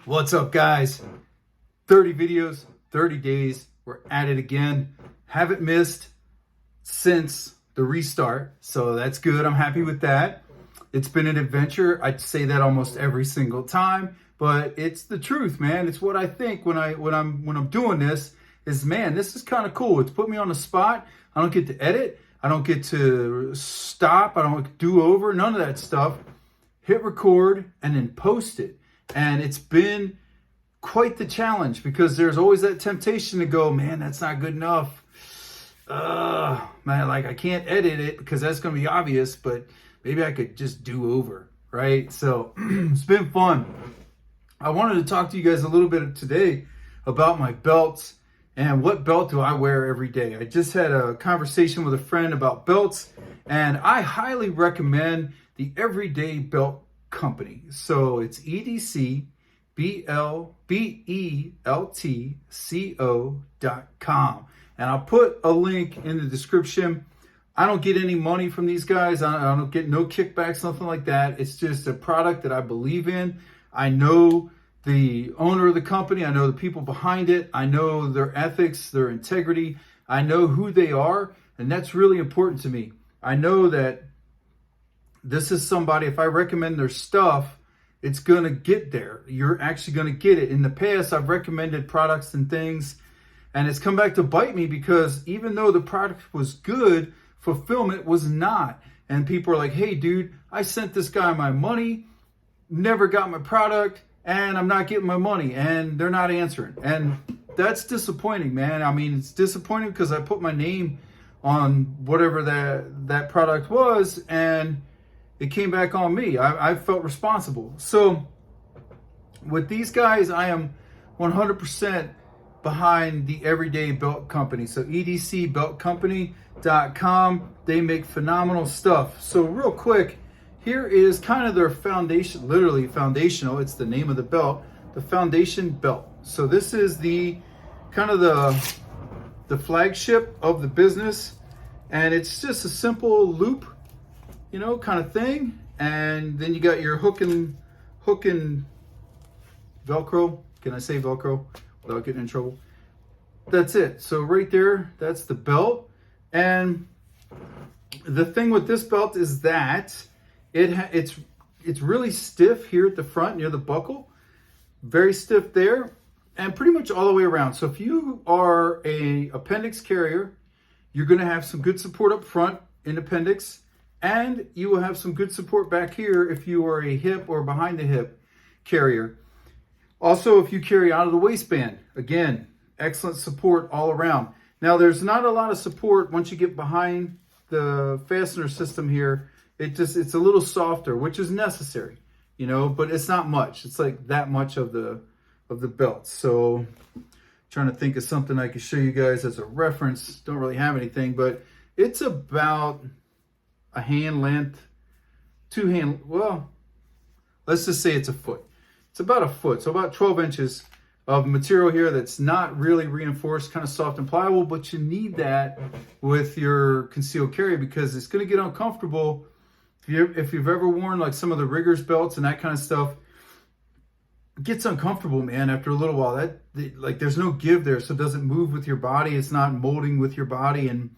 What's up, guys? 30 videos, 30 days. We're at it again. Haven't missed since the restart, so that's good. I'm happy with that. It's been an adventure. I'd say that almost every single time, but it's the truth, man. It's what I think when I'm doing this. Is, man, this is kind of cool. It's put me on the spot. I don't get to edit. I don't get to stop. I don't do over. None of that stuff. Hit record and then post it. And it's been quite the challenge because there's always that temptation to go, man, that's not good enough. Man, like I can't edit it because that's going to be obvious, but maybe I could just do over, right? So it's been fun. I wanted to talk to you guys a little bit today about my belts and what belt do I wear every day. I just had a conversation with a friend about belts, and I highly recommend the Everyday Belt Company. So it's EDC BELTCO.com. And I'll put a link in the description. I don't get any money from these guys. I don't get no kickbacks, nothing like that. It's just a product that I believe in. I know the owner of the company. I know the people behind it. I know their ethics, their integrity. I know who they are. And that's really important to me. I know that this is somebody, if I recommend their stuff, it's going to get there. You're actually going to get it. In the past, I've recommended products and things, and it's come back to bite me because even though the product was good, fulfillment was not. And people are like, hey, dude, I sent this guy my money, never got my product, and I'm not getting my money, and they're not answering. And that's disappointing, man. I mean, it's disappointing because I put my name on whatever that product was, and it came back on me. I felt responsible. So with these guys, I am 100% behind the Everyday Belt Company. So edcbeltcompany.com. They make phenomenal stuff. So real quick, here is kind of their foundation, literally foundational. It's the name of the belt, the foundation belt. So this is the kind of the flagship of the business. And it's just a simple loop, you know, kind of thing. And then you got your hook and Velcro. Can I say Velcro without getting in trouble? That's it. So right there, that's the belt. And the thing with this belt is that it's really stiff here at the front near the buckle. Very stiff there, and pretty much all the way around. So if you are a appendix carrier, you're going to have some good support up front in appendix. And you will have some good support back here if you are a hip or behind the hip carrier. Also, if you carry out of the waistband, again, excellent support all around. Now, there's not a lot of support once you get behind the fastener system here. It's a little softer, which is necessary, you know, but it's not much. It's like that much of the belt. So trying to think of something I can show you guys as a reference. Don't really have anything, but it's about a hand length, well, let's just say it's a foot. It's about a foot, so about 12 inches of material here that's not really reinforced, kind of soft and pliable, but you need that with your concealed carry because it's going to get uncomfortable. If you've ever worn like some of the riggers belts and that kind of stuff, it gets uncomfortable, man, after a little while. Like there's no give there, so it doesn't move with your body. It's not molding with your body, and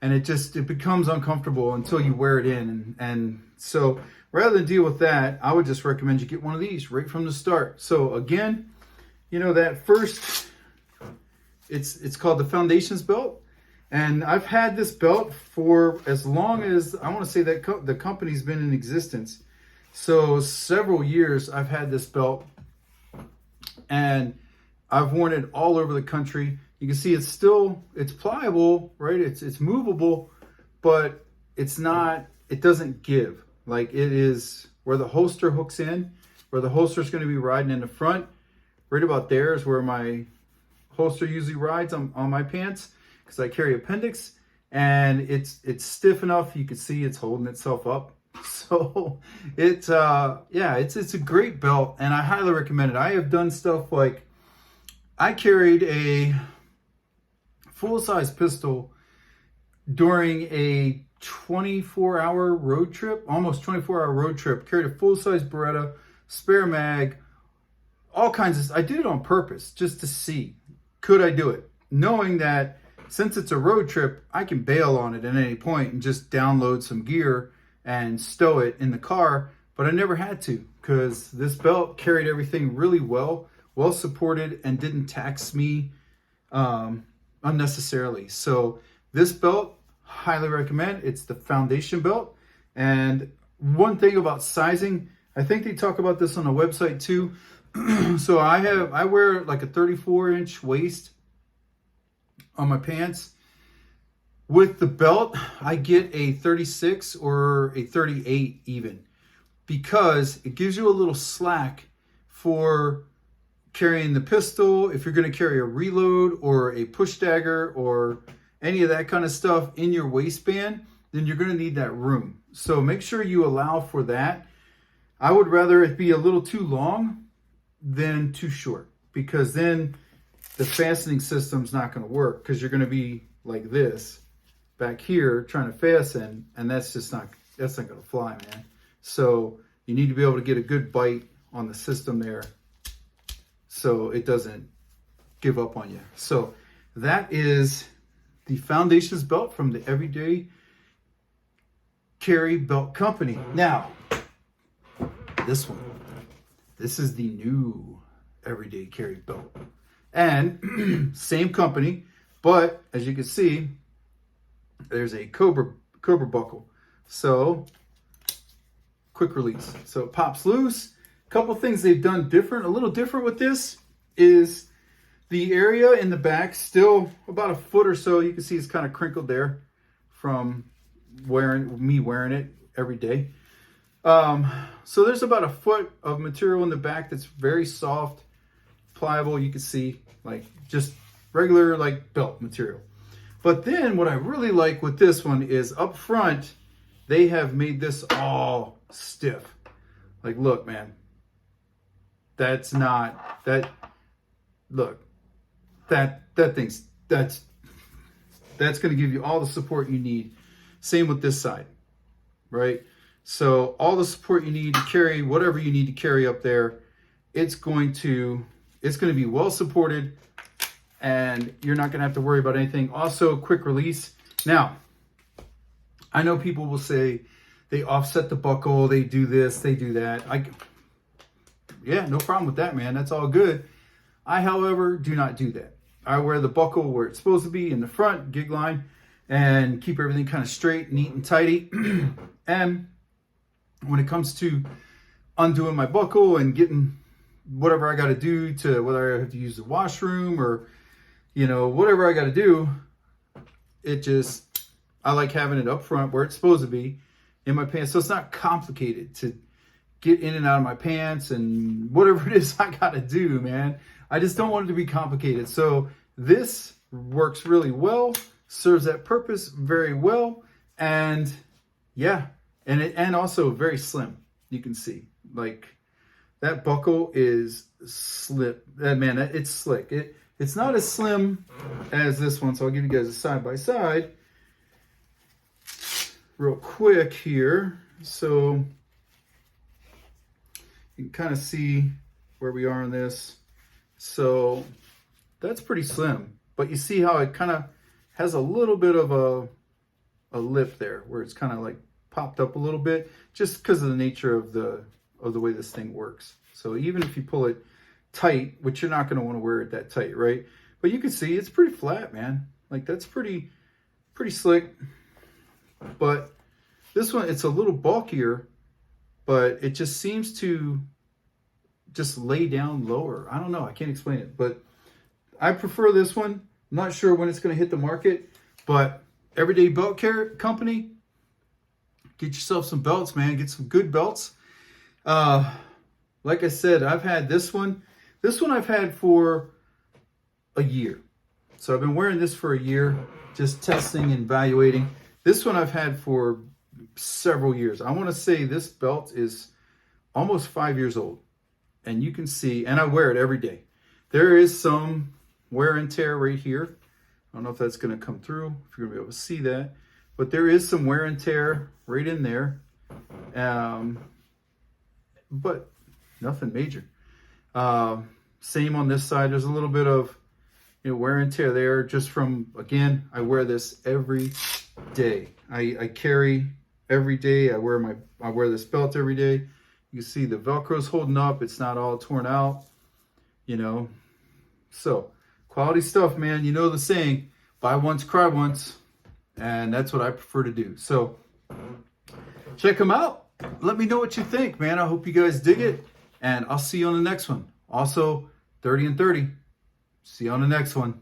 it becomes uncomfortable until you wear it in. And so rather than deal with that, I would just recommend you get one of these right from the start. So again, you know, that first, it's called the Foundations belt. And I've had this belt for as long as, I want to say that the company's been in existence. So several years I've had this belt, and I've worn it all over the country. You can see it's pliable, right? It's movable, but it doesn't give. Like it is where the holster hooks in, where the holster is going to be riding in the front. Right about there is where my holster usually rides on my pants because I carry appendix, and it's stiff enough. You can see it's holding itself up. So it's a great belt, and I highly recommend it. I have done stuff like I carried a full-size pistol during a 24-hour road trip, almost 24-hour road trip. Carried a full-size Beretta, spare mag, all kinds of, I did it on purpose just to see, could I do it? Knowing that since it's a road trip, I can bail on it at any point and just download some gear and stow it in the car, but I never had to because this belt carried everything really well supported, and didn't tax me unnecessarily. So this belt, highly recommend. It's the foundation belt. And one thing about sizing, I think they talk about this on the website too. So I wear like a 34-inch waist on my pants. With the belt, I get a 36 or a 38 even, because it gives you a little slack for carrying the pistol. If you're going to carry a reload or a push dagger or any of that kind of stuff in your waistband, then you're going to need that room. So make sure you allow for that. I would rather it be a little too long than too short, because then the fastening system's not going to work, because you're going to be like this back here trying to fasten, and that's not going to fly, man. So you need to be able to get a good bite on the system there so it doesn't give up on you. So that is the Foundations belt from the Everyday Carry Belt Company. Now, this one. This is the new Everyday Carry Belt. And same company, but as you can see, there's a Cobra buckle. So, quick release. So it pops loose. A couple things they've done different, a little different with this, is the area in the back, still about a foot or so. You can see it's kind of crinkled there from me wearing it every day. So there's about a foot of material in the back that's very soft, pliable. You can see, like, just regular like belt material. But then what I really like with this one is up front, they have made this all stiff. Like, look, man, that's not that. Look, that thing's that's going to give you all the support you need. Same with this side, right? So all the support you need to carry whatever you need to carry up there, it's going to be well supported, and you're not going to have to worry about anything. Also, quick release. Now, I know people will say they offset the buckle, they do this, they do that. Yeah, no problem with that, man. That's all good. I, however, do not do that. I wear the buckle where it's supposed to be in the front, gig line, and keep everything kind of straight, neat, and tidy. And when it comes to undoing my buckle and getting whatever I got to do, to whether I have to use the washroom or, whatever I got to do, I like having it up front where it's supposed to be in my pants. So it's not complicated to get in and out of my pants and whatever it is I got to do, man. I just don't want it to be complicated. So this works really well, serves that purpose very well. And yeah, and also very slim. You can see, like, that buckle is slip. Man, it's slick. It's not as slim as this one. So I'll give you guys a side by side real quick here. So you can kind of see where we are on this. So that's pretty slim, but you see how it kind of has a little bit of a lip there where it's kind of like popped up a little bit, just because of the nature of the way this thing works. So even if you pull it tight, which you're not going to want to wear it that tight, right? But you can see it's pretty flat, man. Like, that's pretty slick. But this one, it's a little bulkier, but it just seems to just lay down lower. I don't know. I can't explain it, but I prefer this one. I'm not sure when it's going to hit the market, but Everyday Belt Care Company, get yourself some belts, man. Get some good belts. Like I said, I've had this one. This one I've had for a year. So I've been wearing this for a year, just testing and evaluating. This one I've had for several years. I want to say this belt is almost 5 years old. And you can see, and I wear it every day. There is some wear and tear right here. I don't know if that's going to come through, if you're going to be able to see that. But there is some wear and tear right in there. But nothing major. Same on this side. There's a little bit of wear and tear there just from, again, I wear this every day. I carry every day. I wear this belt every day. You can see the Velcro's holding up. It's not all torn out, So quality stuff, man. You know the saying, buy once, cry once. And that's what I prefer to do. So check them out. Let me know what you think, man. I hope you guys dig it. And I'll see you on the next one. Also, 30 and 30. See you on the next one.